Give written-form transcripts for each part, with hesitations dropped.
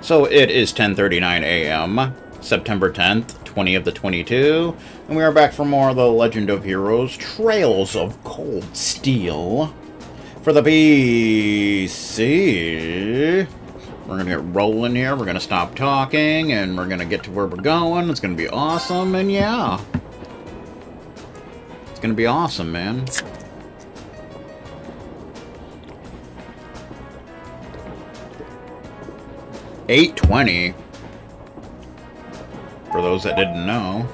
So it is 10:39 a.m., September 10th, 20 of the 22, and we are back for more of the Legend of Heroes Trails of Cold Steel for the PC. We're gonna get rolling here, we're gonna stop talking, and we're gonna get to where we're going. It's gonna be awesome, and yeah. It's gonna be awesome, man. $8.20. For those that didn't know.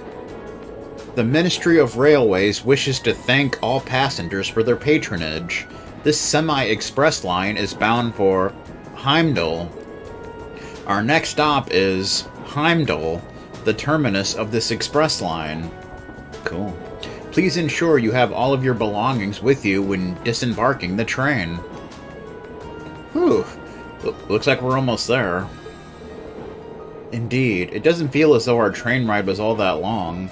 The Ministry of Railways wishes to thank all passengers for their patronage. This semi-express line is bound for Heimdall. Our next stop is Heimdall, the terminus of this express line. Cool. Please ensure you have all of your belongings with you when disembarking the train. Whew. Looks like we're almost there. Indeed, it doesn't feel as though our train ride was all that long.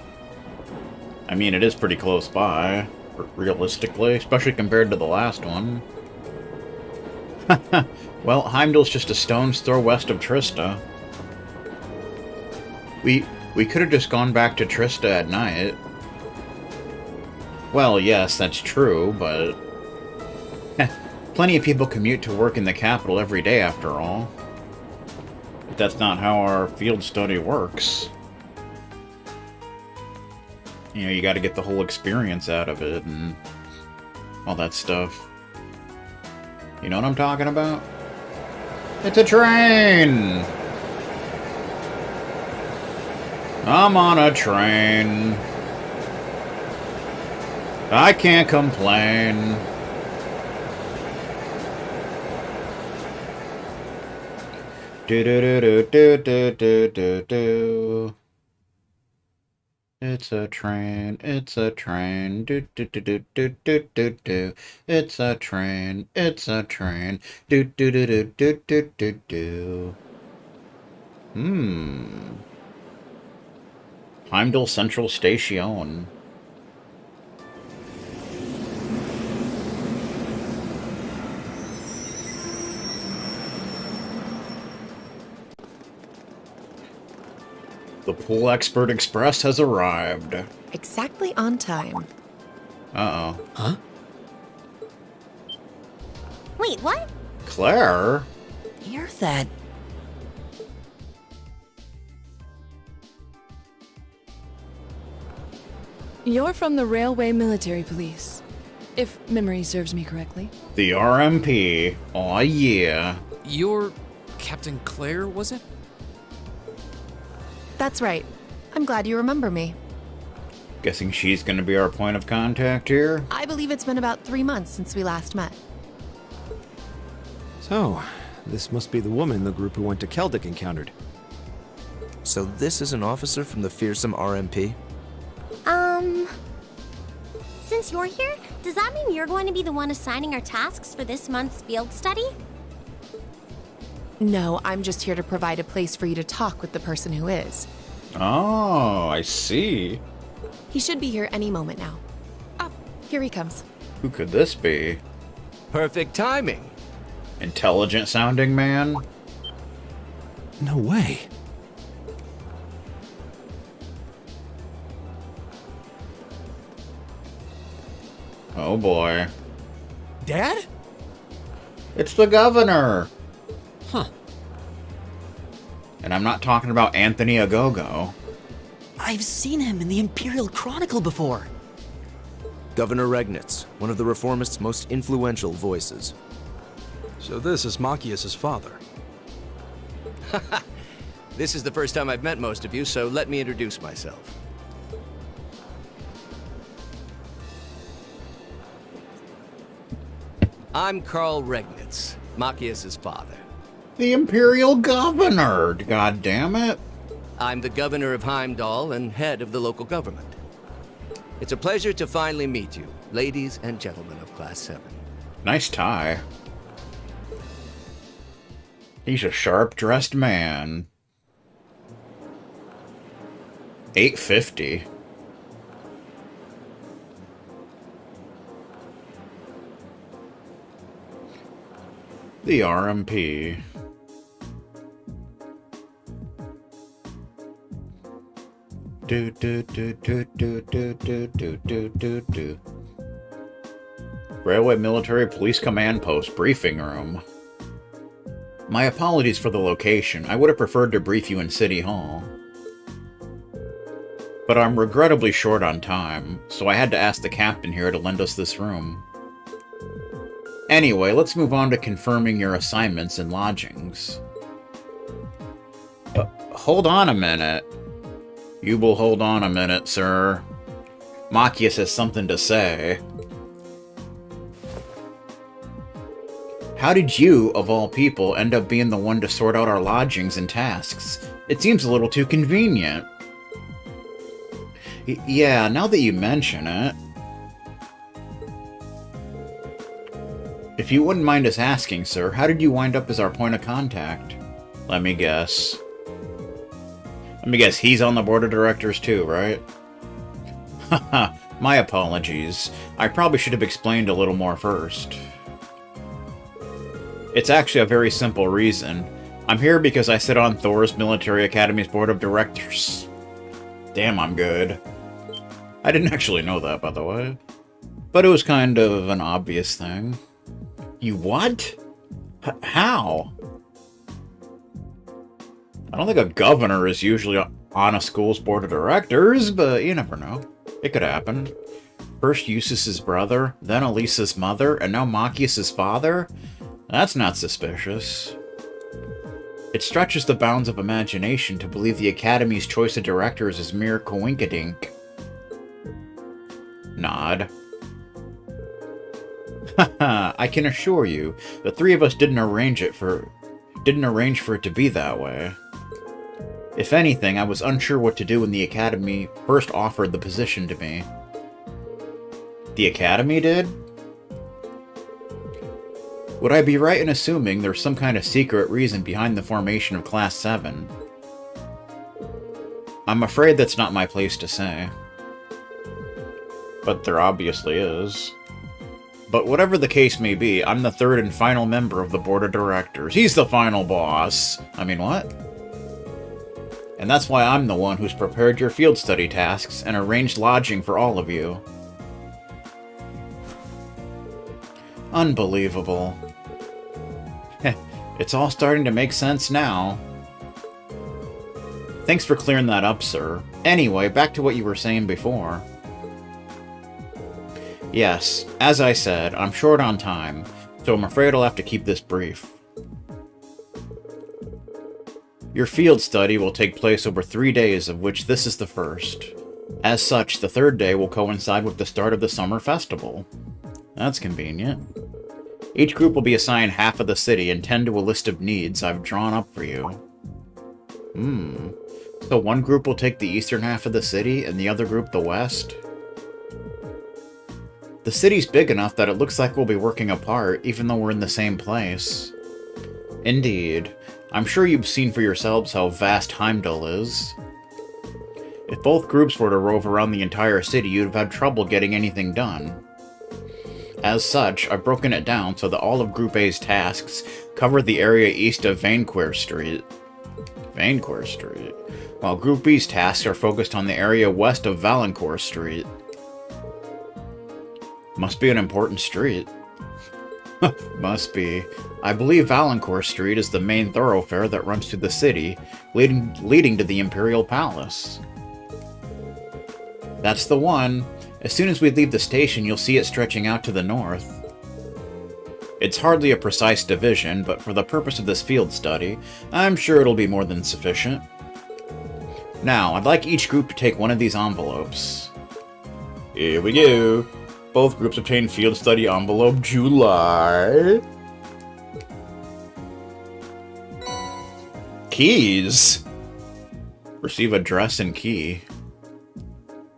I mean, it is pretty close by, realistically, especially compared to the last one. Well, Heimdall's just a stone's throw west of Trista. We could have just gone back to Trista at night. Well, yes, that's true, but plenty of people commute to work in the capital every day, after all. But that's not how our field study works. You know, you gotta get the whole experience out of it and all that stuff. You know what I'm talking about? It's a train! I'm on a train. I can't complain. Do do do do do do do do. It's a train, do do do do do do do do. It's a train, do do do do do do do do. Heimdall Central Station. The Pool Expert Express has arrived. Exactly on time. Uh-oh. Huh? Wait, what? Claire? You're that... You're from the Railway Military Police, if memory serves me correctly. The RMP. Aw, yeah. You're Captain Claire, was it? That's right. I'm glad you remember me. Guessing she's gonna be our point of contact here? I believe it's been about 3 months since we last met. So, this must be the woman the group who went to Keldic encountered. So this is an officer from the fearsome RMP? Since you're here, does that mean you're going to be the one assigning our tasks for this month's field study? No, I'm just here to provide a place for you to talk with the person who is. Oh, I see. He should be here any moment now. Oh, here he comes. Who could this be? Perfect timing. Intelligent sounding man? No way. Oh boy. Dad? It's the governor! Huh. And I'm not talking about Anthony Agogo. I've seen him in the Imperial Chronicle before. Governor Regnitz, one of the Reformists' most influential voices. So this is Machias's father. This is the first time I've met most of you, so let me introduce myself. I'm Carl Regnitz, Machias's father. The Imperial Governor, god damn it. I'm the governor of Heimdall and head of the local government. It's a pleasure to finally meet you, ladies and gentlemen of Class 7. Nice tie. He's a sharp-dressed man. $8.50. The RMP. Do do do do do do do do do do do. Railway Military Police Command Post briefing room. My apologies for the location. I would have preferred to brief you in City Hall. But I'm regrettably short on time, so I had to ask the captain here to lend us this room. Anyway, let's move on to confirming your assignments and lodgings. Hold on a minute. You will hold on a minute, sir. Machias has something to say. How did you, of all people, end up being the one to sort out our lodgings and tasks? It seems a little too convenient. Yeah, now that you mention it. If you wouldn't mind us asking, sir, how did you wind up as our point of contact? Let me guess. He's on the board of directors too, right? Haha, my apologies. I probably should have explained a little more first. It's actually a very simple reason. I'm here because I sit on Thor's Military Academy's board of directors. Damn, I'm good. I didn't actually know that, by the way. But it was kind of an obvious thing. You what? How? I don't think a governor is usually on a school's board of directors, but you never know. It could happen. First Eustace's brother, then Elisa's mother, and now Machias' father? That's not suspicious. It stretches the bounds of imagination to believe the Academy's choice of directors is mere coinkydink. Nod. Haha, I can assure you, the three of us didn't arrange for it to be that way. If anything, I was unsure what to do when the Academy first offered the position to me. The Academy did? Would I be right in assuming there's some kind of secret reason behind the formation of Class 7? I'm afraid that's not my place to say. But there obviously is. But whatever the case may be, I'm the third and final member of the board of directors. He's the final boss. I mean, what? And that's why I'm the one who's prepared your field study tasks and arranged lodging for all of you. Unbelievable. It's all starting to make sense now. Thanks for clearing that up, sir. Anyway, back to what you were saying before. Yes, as I said, I'm short on time, so I'm afraid I'll have to keep this brief. Your field study will take place over 3 days, of which this is the first. As such, the third day will coincide with the start of the summer festival. That's convenient. Each group will be assigned half of the city and tend to a list of needs I've drawn up for you. So one group will take the eastern half of the city, and the other group the west? The city's big enough that it looks like we'll be working apart, even though we're in the same place. Indeed. I'm sure you've seen for yourselves how vast Heimdall is. If both groups were to rove around the entire city, you'd have had trouble getting anything done. As such, I've broken it down so that all of Group A's tasks cover the area east of Vainqueur Street. Vainqueur Street? While Group B's tasks are focused on the area west of Valancourt Street. Must be an important street. Must be. I believe Valancourt Street is the main thoroughfare that runs through the city, leading to the Imperial Palace. That's the one. As soon as we leave the station, you'll see it stretching out to the north. It's hardly a precise division, but for the purpose of this field study, I'm sure it'll be more than sufficient. Now, I'd like each group to take one of these envelopes. Here we go. Both groups obtain field study envelope July. Keys. Receive address and key.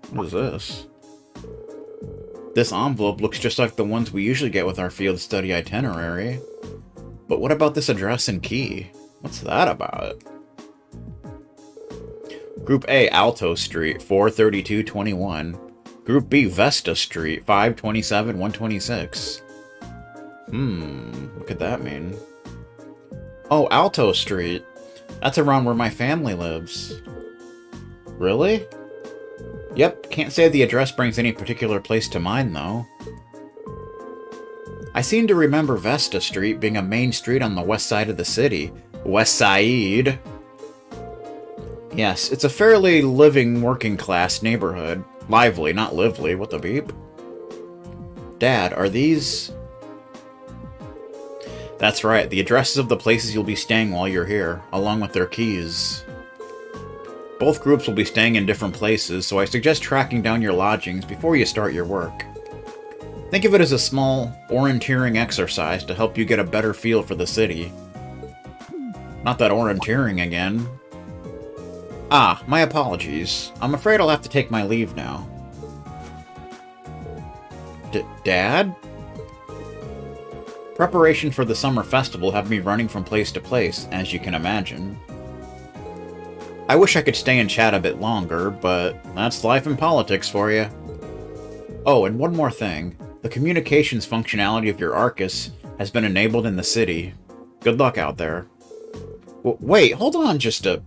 What is this? This envelope looks just like the ones we usually get with our field study itinerary. But what about this address and key? What's that about? Group A, Alto Street, 43221. Group B, Vesta Street, 527-126. What could that mean? Oh, Alto Street. That's around where my family lives. Really? Yep, can't say the address brings any particular place to mind, though. I seem to remember Vesta Street being a main street on the west side of the city. West Side. Yes, it's a fairly living, working-class neighborhood. Lively, not lively. What the beep? Dad, are these... That's right, the addresses of the places you'll be staying while you're here, along with their keys. Both groups will be staying in different places, so I suggest tracking down your lodgings before you start your work. Think of it as a small, orienteering exercise to help you get a better feel for the city. Not that orienteering again. Ah, my apologies. I'm afraid I'll have to take my leave now. Dad? Preparation for the summer festival have me running from place to place, as you can imagine. I wish I could stay and chat a bit longer, but that's life and politics for you. Oh, and one more thing. The communications functionality of your Arcus has been enabled in the city. Good luck out there. Wait, hold on just a...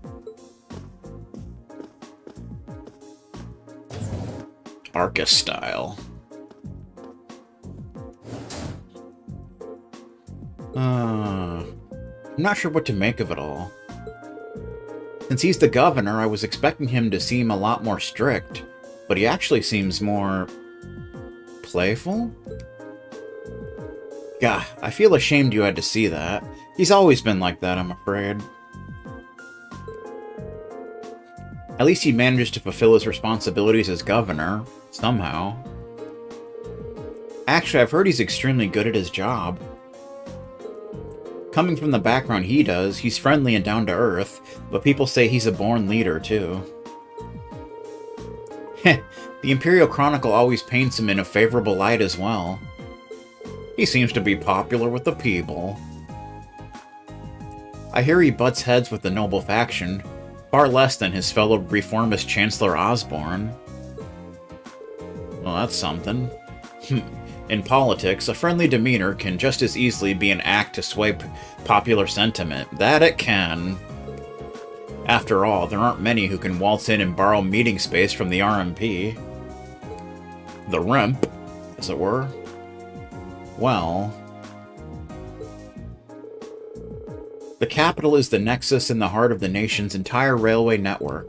Arcus style. I'm not sure what to make of it all. Since he's the governor, I was expecting him to seem a lot more strict, but he actually seems more... playful? Gah, I feel ashamed you had to see that. He's always been like that, I'm afraid. At least he manages to fulfill his responsibilities as governor, somehow. Actually, I've heard he's extremely good at his job. Coming from the background he does, he's friendly and down-to-earth, but people say he's a born leader, too. Heh, the Imperial Chronicle always paints him in a favorable light as well. He seems to be popular with the people. I hear he butts heads with the noble faction, far less than his fellow reformist Chancellor Osborne. Well, that's something. In politics, a friendly demeanor can just as easily be an act to sway popular sentiment. That it can. After all, there aren't many who can waltz in and borrow meeting space from the RMP. The Rimp, as it were. Well... The capital is the nexus in the heart of the nation's entire railway network.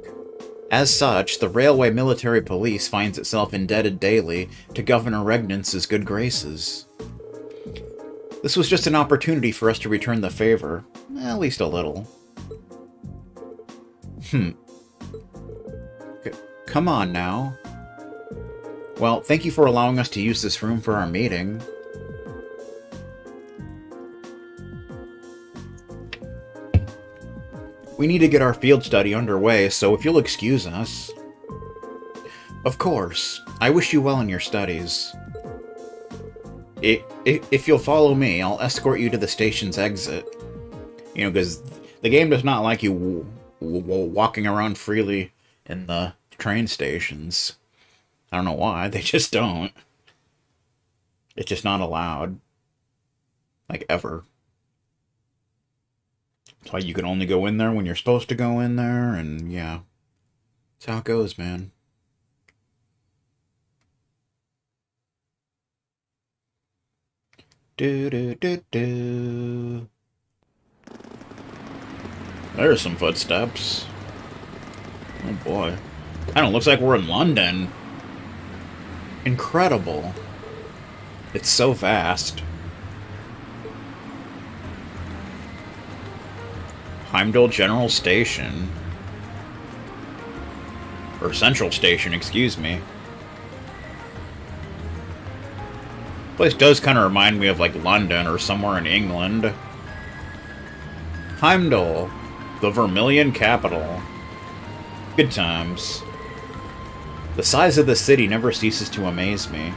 As such, the Railway Military Police finds itself indebted daily to Governor Regnance's good graces. This was just an opportunity for us to return the favor, at least a little. Come on now. Well, thank you for allowing us to use this room for our meeting. We need to get our field study underway, so if you'll excuse us... Of course. I wish you well in your studies. If you'll follow me, I'll escort you to the station's exit. You know, because the game does not like you walking around freely in the train stations. I don't know why, they just don't. It's just not allowed. Like, ever. That's why you can only go in there when you're supposed to go in there, and yeah. That's how it goes, man. Do. There's some footsteps. Oh boy. Kinda looks like we're in London. Incredible. It's so vast. Heimdall General Station. Or Central Station, excuse me. Place does kind of remind me of like London or somewhere in England. Heimdall, the Vermilion capital. Good times. The size of the city never ceases to amaze me.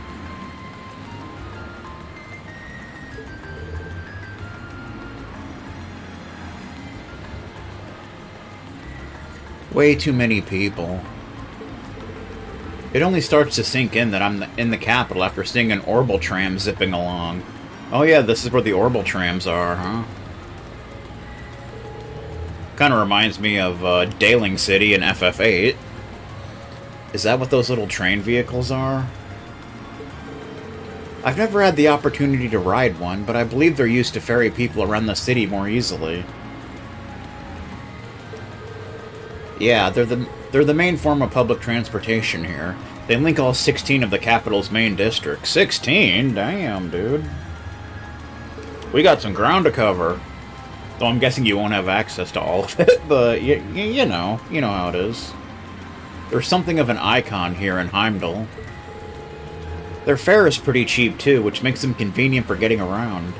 Way too many people. It only starts to sink in that I'm in the capital after seeing an Orbital tram zipping along. Oh yeah, this is where the Orbital trams are, huh? Kind of reminds me of Daling City in FF8. Is that what those little train vehicles are? I've never had the opportunity to ride one, but I believe they're used to ferry people around the city more easily. Yeah, they're the main form of public transportation here. They link all 16 of the capital's main districts. 16? Damn, dude. We got some ground to cover. Though I'm guessing you won't have access to all of it, but you know how it is. There's something of an icon here in Heimdall. Their fare is pretty cheap too, which makes them convenient for getting around.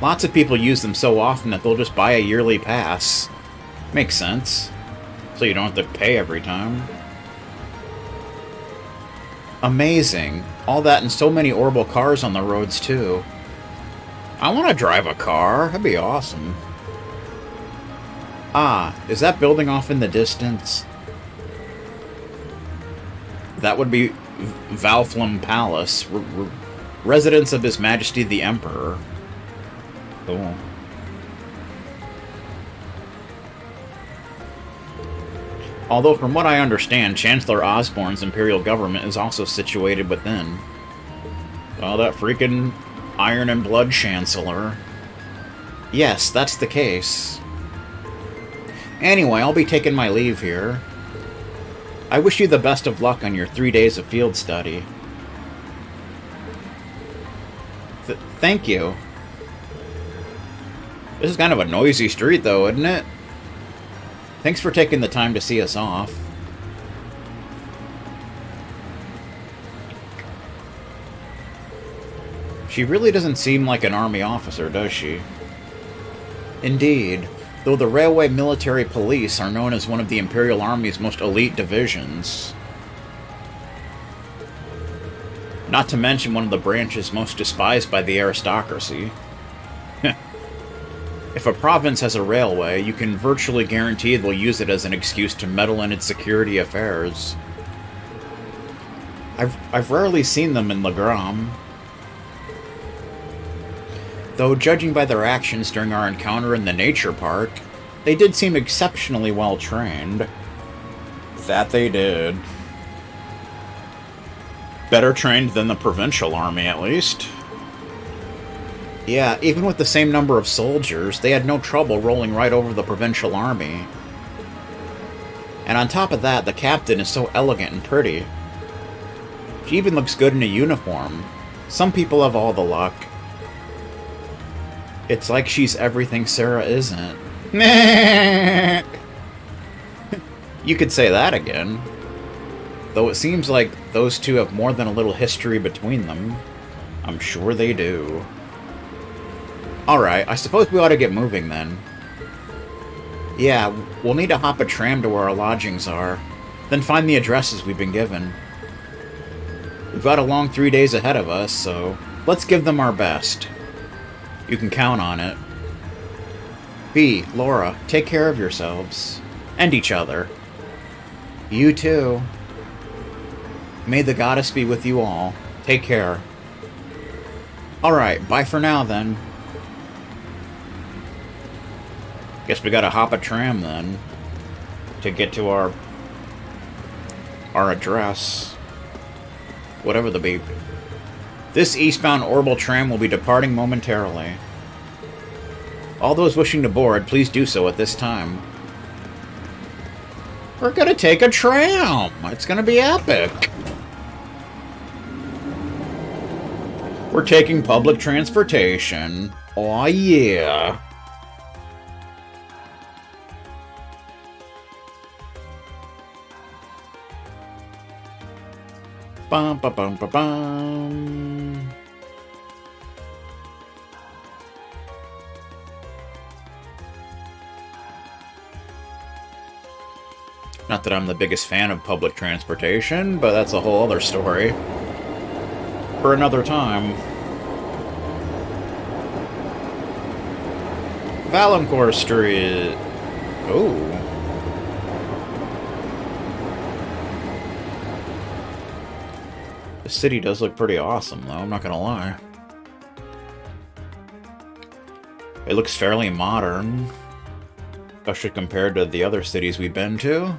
Lots of people use them so often that they'll just buy a yearly pass. Makes sense. So you don't have to pay every time. Amazing. All that and so many orbital cars on the roads too. I want to drive a car. That'd be awesome. Ah, is that building off in the distance? That would be Valflam Palace, residence of His Majesty the Emperor. Cool. Although, from what I understand, Chancellor Osborne's imperial government is also situated within. Oh, that freaking Iron and Blood Chancellor. Yes, that's the case. Anyway, I'll be taking my leave here. I wish you the best of luck on your 3 days of field study. Thank you. This is kind of a noisy street, though, isn't it? Thanks for taking the time to see us off. She really doesn't seem like an army officer, does she? Indeed. Though the Railway Military Police are known as one of the Imperial Army's most elite divisions. Not to mention one of the branches most despised by the aristocracy. If a province has a railway, you can virtually guarantee they'll use it as an excuse to meddle in its security affairs. I've rarely seen them in Legram. Though, judging by their actions during our encounter in the nature park, they did seem exceptionally well trained. That they did. Better trained than the provincial army, at least. Yeah, even with the same number of soldiers, they had no trouble rolling right over the provincial army. And on top of that, the captain is so elegant and pretty. She even looks good in a uniform. Some people have all the luck. It's like she's everything Sarah isn't. You could say that again. Though it seems like those two have more than a little history between them. I'm sure they do. Alright, I suppose we ought to get moving then. Yeah, we'll need to hop a tram to where our lodgings are, then find the addresses we've been given. We've got a long 3 days ahead of us, so let's give them our best. You can count on it. Bea, Laura, take care of yourselves. And each other. You too. May the goddess be with you all. Take care. Alright, bye for now then. Guess we gotta hop a tram then. To get to our address. Whatever the beep. This eastbound orbital tram will be departing momentarily. All those wishing to board, please do so at this time. We're gonna take a tram! It's gonna be epic! We're taking public transportation. Aw, yeah! Bum, ba, bum, ba, bum. Not that I'm the biggest fan of public transportation, but that's a whole other story. For another time. Valancourt Street. Oh. The city does look pretty awesome, though, I'm not gonna lie. It looks fairly modern. especially compared to the other cities we've been to.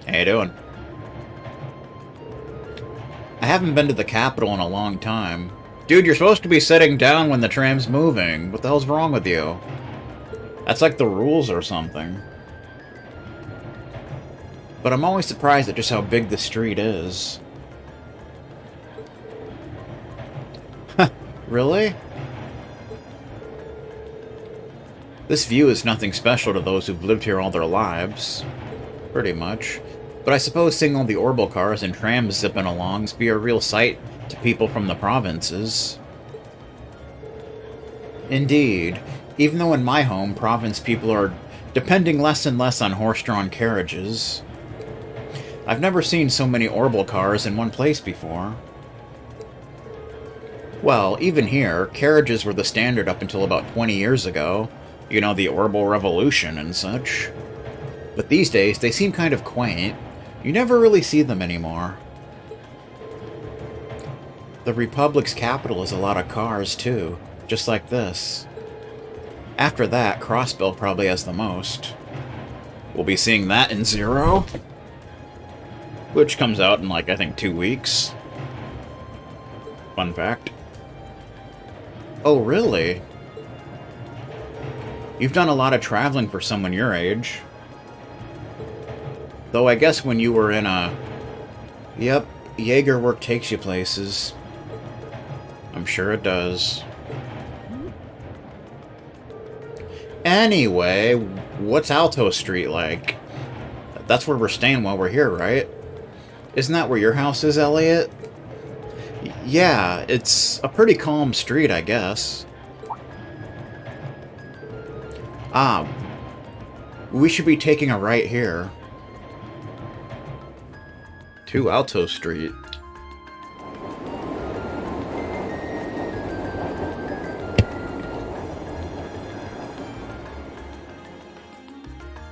How you doing? I haven't been to the capital in a long time. Dude, you're supposed to be sitting down when the tram's moving. What the hell's wrong with you? That's like the rules or something. But I'm always surprised at just how big the street is. Really? This view is nothing special to those who've lived here all their lives. Pretty much. But I suppose seeing all the orbital cars and trams zipping along must be a real sight to people from the provinces. Indeed. Even though in my home, province people are depending less and less on horse-drawn carriages. I've never seen so many orbital cars in one place before. Well, even here, carriages were the standard up until about 20 years ago. You know, the orbital revolution and such. But these days, they seem kind of quaint. You never really see them anymore. The Republic's capital is a lot of cars, too. Just like this. After that, Crossbell probably has the most. We'll be seeing that in Zero. Which comes out in, like, I think 2 weeks. Fun fact. Oh, really? You've done a lot of traveling for someone your age. Though I guess when you were in a... Yep, Jaeger work takes you places. I'm sure it does. Anyway, what's Alto Street like? That's where we're staying while we're here, right? Isn't that where your house is, Elliot? Yeah, it's a pretty calm street, I guess. We should be taking a right here. To Alto Street.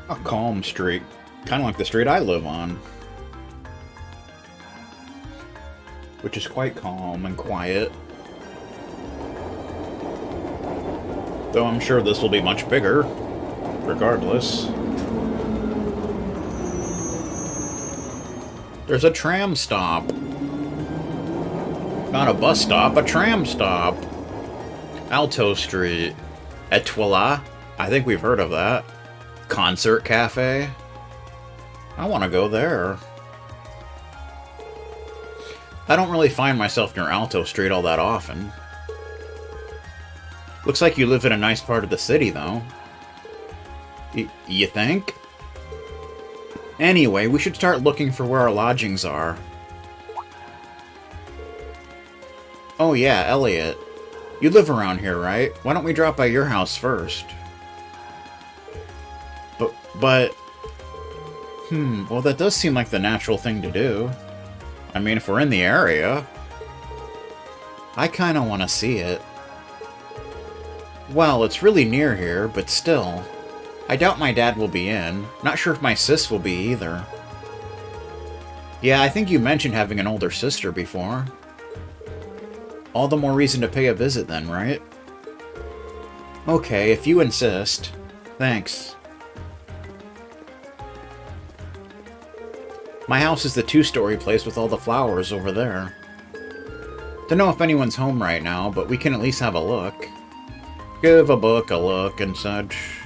A calm street. Kind of like the street I live on. Which is quite calm and quiet. Though I'm sure this will be much bigger, regardless. There's a tram stop. Not a bus stop, a tram stop. Alto Street. Etoile? I think we've heard of that. Concert Cafe? I want to go there. I don't really find myself near Alto Street all that often. Looks like you live in a nice part of the city, though. You think? Anyway, we should start looking for where our lodgings are. Oh yeah, Elliot. You live around here, right? Why don't we drop by your house first? But... well, that does seem like the natural thing to do. I mean, if we're in the area... I kinda wanna see it. Well, it's really near here, but still. I doubt my dad will be in. Not sure if my sis will be either. Yeah, I think you mentioned having an older sister before. All the more reason to pay a visit then, right? Okay, if you insist. Thanks. My house is the 2-story place with all the flowers over there. Don't know if anyone's home right now, but we can at least have a look. Give a book a look and such.